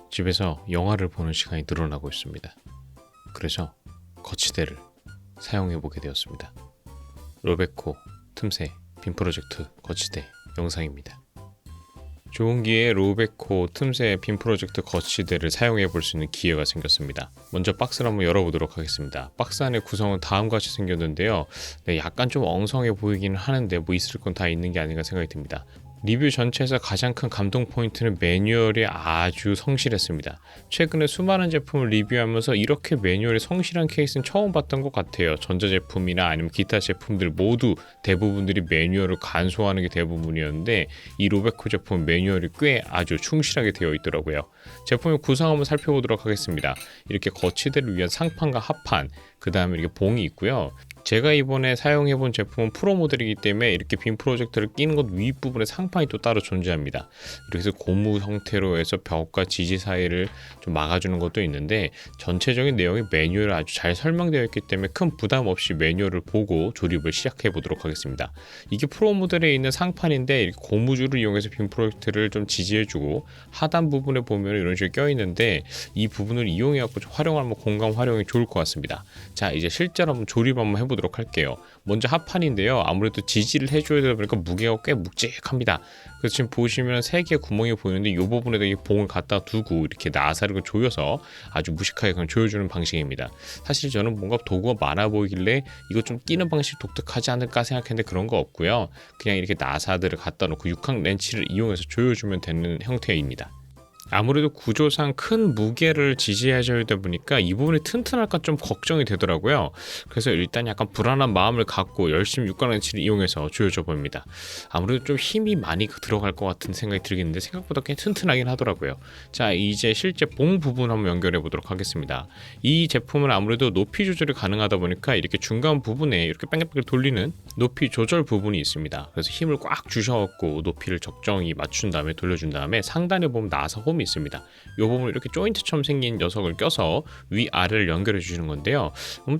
집에서 영화를 보는 시간이 늘어나고 있습니다. 그래서 거치대를 사용해보게 되었습니다. 로베코 틈새 빔 프로젝트 거치대 영상입니다. 좋은 기회에 로베코 틈새 빔 프로젝트 거치대를 사용해볼 수 있는 기회가 생겼습니다. 먼저 박스를 한번 열어보도록 하겠습니다. 박스 안의 구성은 다음같이 생겼는데요. 약간 좀 엉성해 보이기는 하는데 뭐 있을 건 다 있는 게 아닌가 생각이 듭니다. 리뷰 전체에서 가장 큰 감동 포인트는 매뉴얼이 아주 성실했습니다. 최근에 수많은 제품을 리뷰하면서 이렇게 매뉴얼이 성실한 케이스는 처음 봤던 것 같아요. 전자제품이나 아니면 기타 제품들 모두 대부분들이 매뉴얼을 간소화하는 게 대부분이었는데 이 로베코 제품 매뉴얼이 꽤 아주 충실하게 되어 있더라고요. 제품의 구성 한번 살펴보도록 하겠습니다. 이렇게 거치대를 위한 상판과 하판, 그 다음에 이렇게 봉이 있고요. 제가 이번에 사용해본 제품은 프로 모델이기 때문에 이렇게 빔 프로젝터를 끼는 것 윗부분에 상판이 또 따로 존재합니다. 이렇게 해서 고무 형태로 해서 벽과 지지 사이를 좀 막아주는 것도 있는데 전체적인 내용이 매뉴얼에 아주 잘 설명되어 있기 때문에 큰 부담 없이 매뉴얼을 보고 조립을 시작해 보도록 하겠습니다. 이게 프로 모델에 있는 상판인데 이렇게 고무줄을 이용해서 빔 프로젝터를 좀 지지해주고 하단 부분에 보면 이런 식으로 껴있는데 이 부분을 이용해갖고 좀 활용하면 공간 활용이 좋을 것 같습니다. 자, 이제 실제로 한번 조립 한번 해보도록 할게요. 먼저 하판인데요. 아무래도 지지를 해줘야 되다 보니까 무게가 꽤 묵직합니다. 그래서 지금 보시면 3개의 구멍이 보이는데 이 부분에다 이 봉을 갖다 두고 이렇게 나사를 조여서 아주 무식하게 그냥 조여주는 방식입니다. 사실 저는 뭔가 도구가 많아 보이길래 이거 좀 끼는 방식 독특하지 않을까 생각했는데 그런 거 없고요. 그냥 이렇게 나사들을 갖다 놓고 육각 렌치를 이용해서 조여주면 되는 형태입니다. 아무래도 구조상 큰 무게를 지지해줘야 되다 보니까 이 부분이 튼튼할까 좀 걱정이 되더라고요. 그래서 일단 약간 불안한 마음을 갖고 열심히 육각 렌치를 이용해서 조여줘 봅니다. 아무래도 좀 힘이 많이 들어갈 것 같은 생각이 들겠는데 생각보다 꽤 튼튼하긴 하더라고요. 자, 이제 실제 봉 부분 한번 연결해 보도록 하겠습니다. 이 제품은 아무래도 높이 조절이 가능하다 보니까 이렇게 중간 부분에 이렇게 뺑글뺑글 돌리는 높이 조절 부분이 있습니다. 그래서 힘을 꽉 주셔갖고 높이를 적정히 맞춘 다음에 돌려준 다음에 상단에 보면 나사 홈이 있습니다. 이 부분을 이렇게 조인트처럼 생긴 녀석을 껴서 위아래를 연결해 주시는 건데요.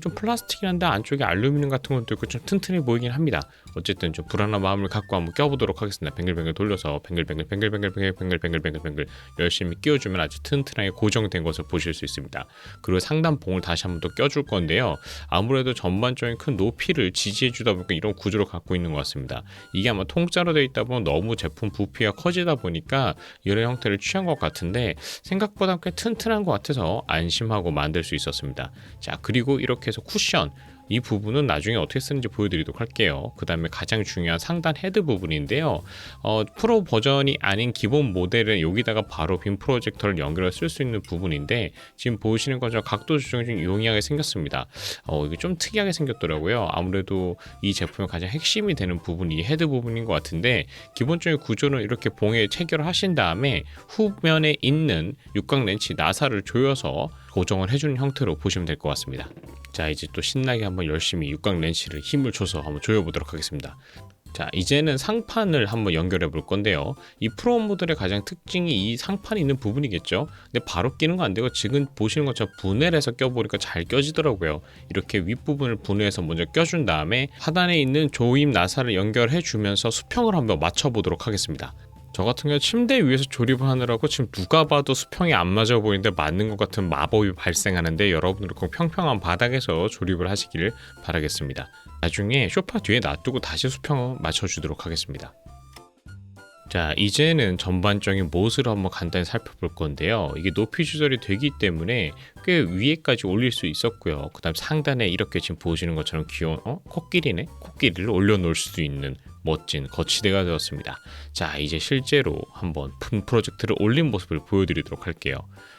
좀 플라스틱이긴 한데 안쪽에 알루미늄 같은 것도 있고 좀 튼튼해 보이긴 합니다. 어쨌든 좀 불안한 마음을 갖고 한번 껴보도록 하겠습니다. 뱅글뱅글 돌려서 뱅글뱅글 열심히 끼워주면 아주 튼튼하게 고정된 것을 보실 수 있습니다. 그리고 상단 봉을 다시 한번 더 껴줄 건데요. 아무래도 전반적인 큰 높이를 지지해 주다 보니까 이런 구조를 갖고 있는 것 같습니다. 이게 아마 통짜로 되어 있다 보면 너무 제품 부피가 커지다 보니까 이런 형태를 취한 것 같은데 생각보다 꽤 튼튼한 것 같아서 안심하고 만들 수 있었습니다. 자, 그리고 이렇게 해서 쿠션 이 부분은 나중에 어떻게 쓰는지 보여드리도록 할게요. 그 다음에 가장 중요한 상단 헤드 부분인데요. 프로 버전이 아닌 기본 모델은 여기다가 바로 빔 프로젝터를 연결해 쓸 수 있는 부분인데 지금 보시는 것처럼 각도 조정이 좀 용이하게 생겼습니다. 이게 좀 특이하게 생겼더라고요. 아무래도 이 제품의 가장 핵심이 되는 부분이 이 헤드 부분인 것 같은데 기본적인 구조는 이렇게 봉에 체결하신 다음에 후면에 있는 육각 렌치 나사를 조여서 고정을 해주는 형태로 보시면 될 것 같습니다. 자, 이제 또 신나게 한번 열심히 육각 렌치를 힘을 줘서 한번 조여보도록 하겠습니다. 자, 이제는 상판을 한번 연결해 볼 건데요. 이 프로 모델의 가장 특징이 이 상판이 있는 부분이겠죠. 근데 바로 끼는 거 안 되고 지금 보시는 것처럼 분해를 해서 껴보니까 잘 껴지더라고요. 이렇게 윗부분을 분해해서 먼저 껴준 다음에 하단에 있는 조임 나사를 연결해 주면서 수평을 한번 맞춰 보도록 하겠습니다. 저 같은 경우 침대 위에서 조립을 하느라고 지금 누가 봐도 수평이 안 맞아 보이는데 맞는 것 같은 마법이 발생하는데 여러분들 꼭 평평한 바닥에서 조립을 하시길 바라겠습니다. 나중에 소파 뒤에 놔두고 다시 수평을 맞춰주도록 하겠습니다. 자, 이제는 전반적인 못을 한번 간단히 살펴볼 건데요. 이게 높이 조절이 되기 때문에 꽤 위에까지 올릴 수 있었고요. 그 다음 상단에 이렇게 지금 보시는 것처럼 귀여운 코끼리네? 코끼리를 올려놓을 수도 있는 멋진 거치대가 되었습니다. 자, 이제 실제로 한번 품 프로젝트를 올린 모습을 보여드리도록 할게요.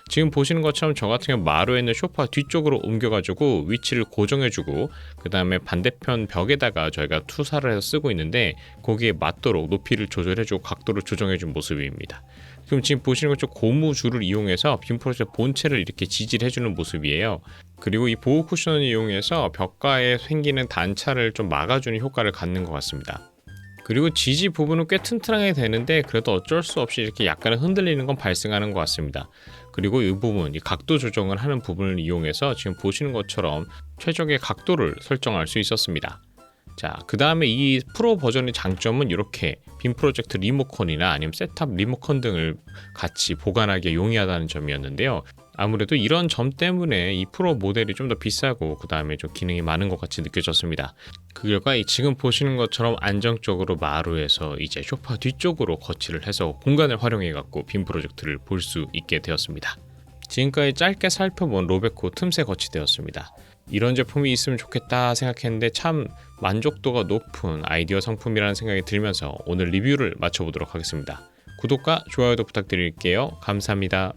지금 보시는 것처럼 저 같은 경우 마루에 있는 소파 뒤쪽으로 옮겨가지고 위치를 고정해주고 그 다음에 반대편 벽에다가 저희가 투사를 해서 쓰고 있는데 거기에 맞도록 높이를 조절해주고 각도를 조정해준 모습입니다. 그럼 지금 보시는 것처럼 고무줄을 이용해서 빔 프로젝터 본체를 이렇게 지지를 해주는 모습이에요. 그리고 이 보호 쿠션을 이용해서 벽가에 생기는 단차를 좀 막아주는 효과를 갖는 것 같습니다. 그리고 지지 부분은 꽤 튼튼하게 되는데 그래도 어쩔 수 없이 이렇게 약간 흔들리는 건 발생하는 것 같습니다. 그리고 이 부분, 이 각도 조정을 하는 부분을 이용해서 지금 보시는 것처럼 최적의 각도를 설정할 수 있었습니다. 자, 그 다음에 이 프로 버전의 장점은 이렇게 빔 프로젝트 리모컨이나 아니면 셋탑 리모컨 등을 같이 보관하기에 용이하다는 점이었는데요. 아무래도 이런 점 때문에 이 프로 모델이 좀 더 비싸고 그 다음에 좀 기능이 많은 것 같이 느껴졌습니다. 그 결과 지금 보시는 것처럼 안정적으로 마루에서 이제 소파 뒤쪽으로 거치를 해서 공간을 활용해 갖고 빔 프로젝트를 볼 수 있게 되었습니다. 지금까지 짧게 살펴본 로베코 틈새 거치대였습니다. 이런 제품이 있으면 좋겠다 생각했는데 참 만족도가 높은 아이디어 상품이라는 생각이 들면서 오늘 리뷰를 마쳐보도록 하겠습니다. 구독과 좋아요도 부탁드릴게요. 감사합니다.